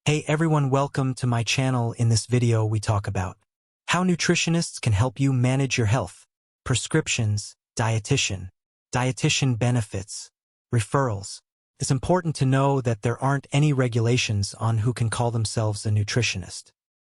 Hey everyone, welcome to my channel. In this video, we talk about how nutritionists can help you manage your health, prescriptions, dietitian benefits, referrals. It's important to know that there aren't any regulations on who can call themselves a nutritionist.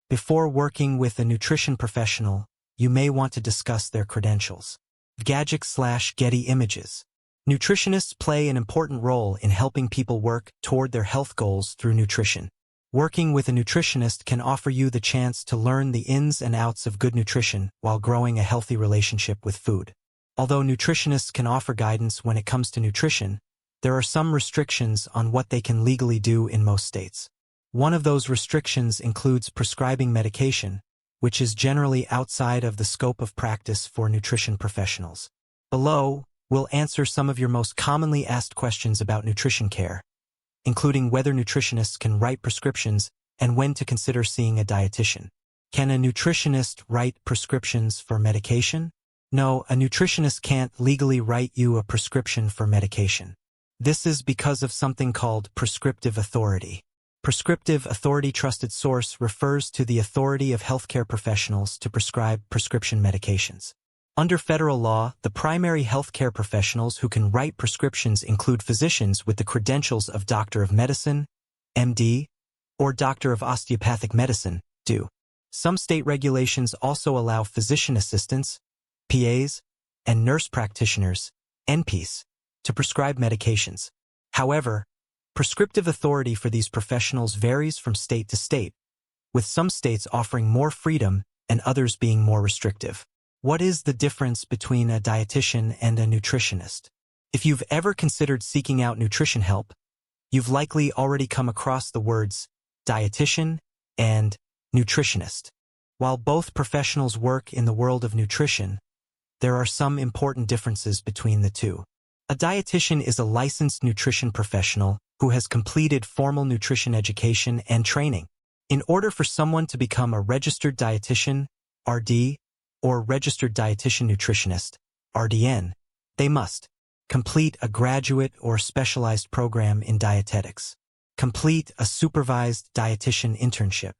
Before working with a nutrition professional, you may want to discuss their credentials. Getty Images. Nutritionists play an important role in helping people work toward their health goals through nutrition. Working with a nutritionist can offer you the chance to learn the ins and outs of good nutrition while growing a healthy relationship with food. Although nutritionists can offer guidance when it comes to nutrition, there are some restrictions on what they can legally do in most states. One of those restrictions includes prescribing medication, which is generally outside of the scope of practice for nutrition professionals. Below, we'll answer some of your most commonly asked questions about nutrition care, including whether nutritionists can write prescriptions and when to consider seeing a dietitian. Can a nutritionist write prescriptions for medication? No, a nutritionist can't legally write you a prescription for medication. This is because of something called prescriptive authority. Prescriptive authority trusted source refers to the authority of healthcare professionals to prescribe prescription medications. Under federal law, the primary healthcare professionals who can write prescriptions include physicians with the credentials of Doctor of Medicine, MD, or Doctor of Osteopathic Medicine, DO. Some state regulations also allow physician assistants, PAs, and nurse practitioners, NPs, to prescribe medications. However, prescriptive authority for these professionals varies from state to state, with some states offering more freedom and others being more restrictive. What is the difference between a dietitian and a nutritionist? If you've ever considered seeking out nutrition help, you've likely already come across the words dietitian and nutritionist. While both professionals work in the world of nutrition, there are some important differences between the two. A dietitian is a licensed nutrition professional who has completed formal nutrition education and training. In order for someone to become a registered dietitian, RD, or registered dietitian nutritionist, RDN, they must complete a graduate or specialized program in dietetics, complete a supervised dietitian internship,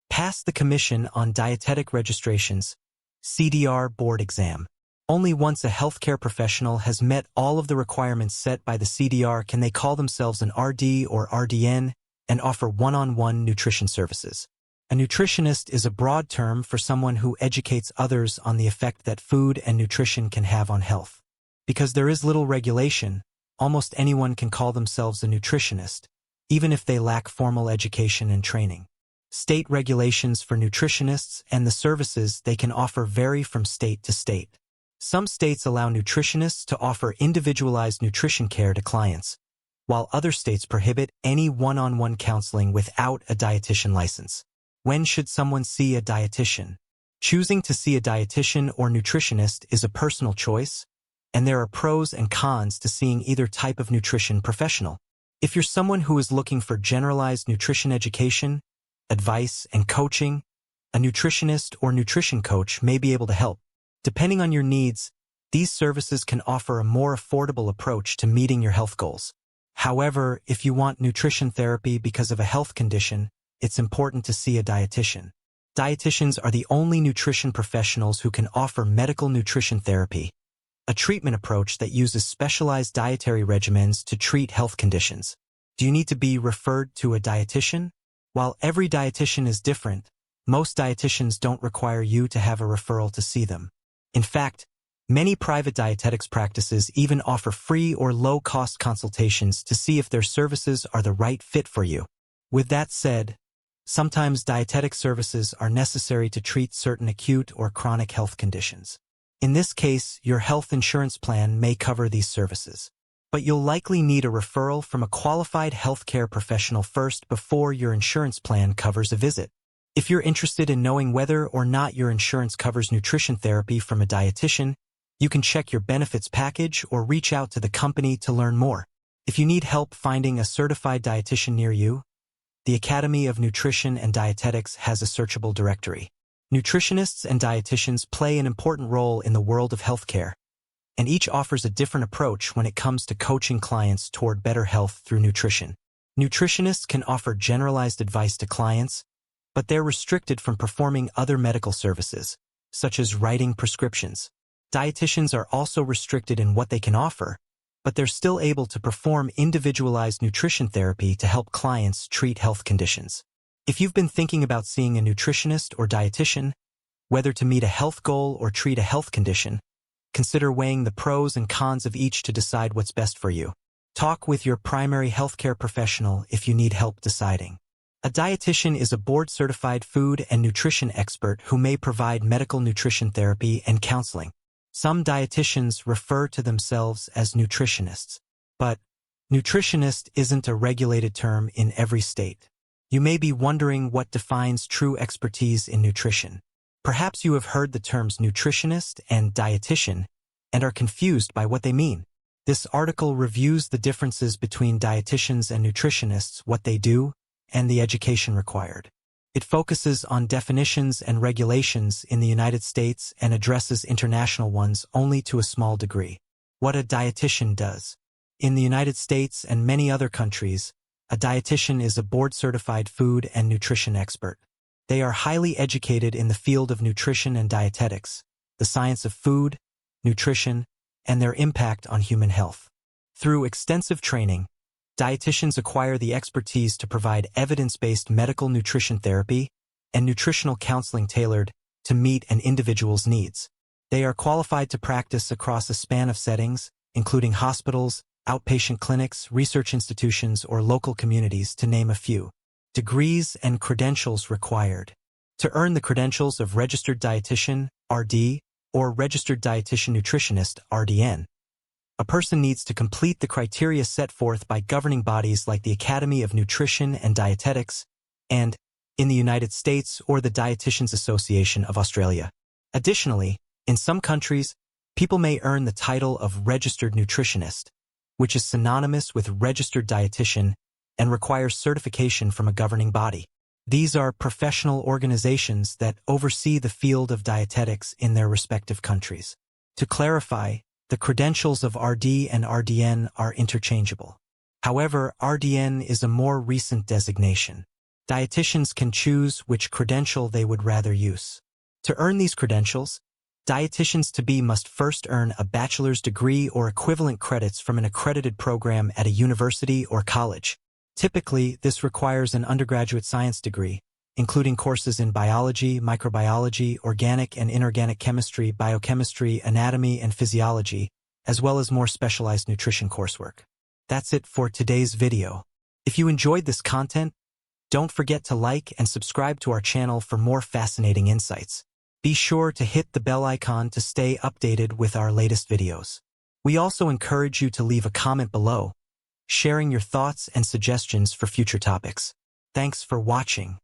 pass the Commission on Dietetic Registrations, CDR board exam. Only once a healthcare professional has met all of the requirements set by the CDR can they call themselves an RD or RDN and offer one-on-one nutrition services. A nutritionist is a broad term for someone who educates others on the effect that food and nutrition can have on health. Because there is little regulation, almost anyone can call themselves a nutritionist, even if they lack formal education and training. State regulations for nutritionists and the services they can offer vary from state to state. Some states allow nutritionists to offer individualized nutrition care to clients, while other states prohibit any one-on-one counseling without a dietitian license. When should someone see a dietitian? Choosing to see a dietitian or nutritionist is a personal choice, and there are pros and cons to seeing either type of nutrition professional. If you're someone who is looking for generalized nutrition education, advice, and coaching, a nutritionist or nutrition coach may be able to help. Depending on your needs, these services can offer a more affordable approach to meeting your health goals. However, if you want nutrition therapy because of a health condition, it's important to see a dietitian. Dietitians are the only nutrition professionals who can offer medical nutrition therapy, a treatment approach that uses specialized dietary regimens to treat health conditions. Do you need to be referred to a dietitian? While every dietitian is different, most dietitians don't require you to have a referral to see them. In fact, many private dietetics practices even offer free or low-cost consultations to see if their services are the right fit for you. With that said, sometimes dietetic services are necessary to treat certain acute or chronic health conditions. In this case, your health insurance plan may cover these services. But you'll likely need a referral from a qualified healthcare professional first before your insurance plan covers a visit. If you're interested in knowing whether or not your insurance covers nutrition therapy from a dietitian, you can check your benefits package or reach out to the company to learn more. If you need help finding a certified dietitian near you, the Academy of Nutrition and Dietetics has a searchable directory. Nutritionists and dietitians play an important role in the world of healthcare, and each offers a different approach when it comes to coaching clients toward better health through nutrition. Nutritionists can offer generalized advice to clients, but they're restricted from performing other medical services, such as writing prescriptions. Dietitians are also restricted in what they can offer, but they're still able to perform individualized nutrition therapy to help clients treat health conditions. If you've been thinking about seeing a nutritionist or dietitian, whether to meet a health goal or treat a health condition, consider weighing the pros and cons of each to decide what's best for you. Talk with your primary healthcare professional if you need help deciding. A dietitian is a board-certified food and nutrition expert who may provide medical nutrition therapy and counseling. Some dietitians refer to themselves as nutritionists, but nutritionist isn't a regulated term in every state. You may be wondering what defines true expertise in nutrition. Perhaps you have heard the terms nutritionist and dietitian and are confused by what they mean. This article reviews the differences between dietitians and nutritionists, what they do, and the education required. It focuses on definitions and regulations in the United States and addresses international ones only to a small degree. What a dietitian does. In the United States and many other countries, a dietitian is a board-certified food and nutrition expert. They are highly educated in the field of nutrition and dietetics, the science of food, nutrition, and their impact on human health. Through extensive training, dietitians acquire the expertise to provide evidence-based medical nutrition therapy and nutritional counseling tailored to meet an individual's needs. They are qualified to practice across a span of settings, including hospitals, outpatient clinics, research institutions, or local communities, to name a few. Degrees and credentials required. To earn the credentials of Registered Dietitian, RD, or Registered Dietitian Nutritionist, RDN, a person needs to complete the criteria set forth by governing bodies like the Academy of Nutrition and Dietetics, and, in the United States, or the Dietitians Association of Australia. Additionally, in some countries, people may earn the title of Registered Nutritionist, which is synonymous with Registered Dietitian and requires certification from a governing body. These are professional organizations that oversee the field of dietetics in their respective countries. To clarify, the credentials of RD and RDN are interchangeable. However, RDN is a more recent designation. Dietitians can choose which credential they would rather use. To earn these credentials, dietitians-to-be must first earn a bachelor's degree or equivalent credits from an accredited program at a university or college. Typically, this requires an undergraduate science degree, including courses in biology, microbiology, organic and inorganic chemistry, biochemistry, anatomy, and physiology, as well as more specialized nutrition coursework. That's it for today's video. If you enjoyed this content, don't forget to like and subscribe to our channel for more fascinating insights. Be sure to hit the bell icon to stay updated with our latest videos. We also encourage you to leave a comment below, sharing your thoughts and suggestions for future topics. Thanks for watching.